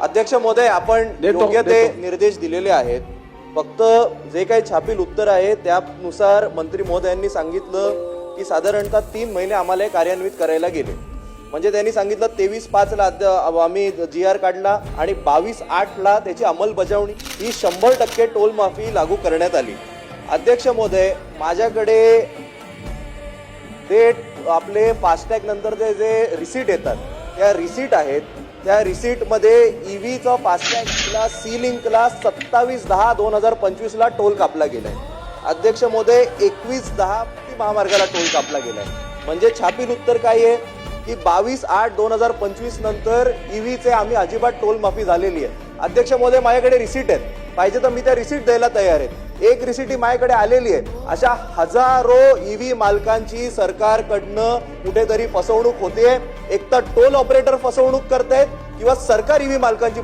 अध्यक्ष महोदय, आपण योग्य ते निर्देश दिलेले आहेत. फक्त जे काही छापील उत्तर आहे त्यानुसार मंत्री महोदयांनी सांगितलं की साधारणतः 3 महिने आम्हाला कार्यान्वित करायला गेले. म्हणजे त्यांनी सांगितलं 23/5 ला आम्ही GR काढला आणि 22/8 ला त्याची अंमलबजावणी ही 100% टोल माफी लागू करण्यात आली. अध्यक्ष महोदय, माझ्याकडे ते आपले फास्टॅग नंतरचे जे रिसीट येतात त्या रिसीट आहेत. त्या रिसीट मध्ये ईव्हीचा फास्टॅगला सी लिंकला 27/10/2025 ला टोल कापला गेलाय. अध्यक्ष महोदय, 21/10 महामार्गाला टोल कापला गेलाय. म्हणजे छापील उत्तर काय आहे की 22/8/2025 नंतर ईव्हीचे आम्ही अजिबात टोल माफी झालेली आहे. अध्यक्ष महोदय, माझ्याकडे रिसीट आहेत, पाहिजे तर मी त्या रिसीट द्यायला तयार आहे. एक रिसीट ही माझ्याकडे आलेली आहे. अशा हजारो ईव्ही मालकांची सरकारकडनं कुठेतरी फसवणूक होते. एक तर टोल ऑपरेटर फसवणूक करतायत किंवा सरकार ईव्ही मालकांची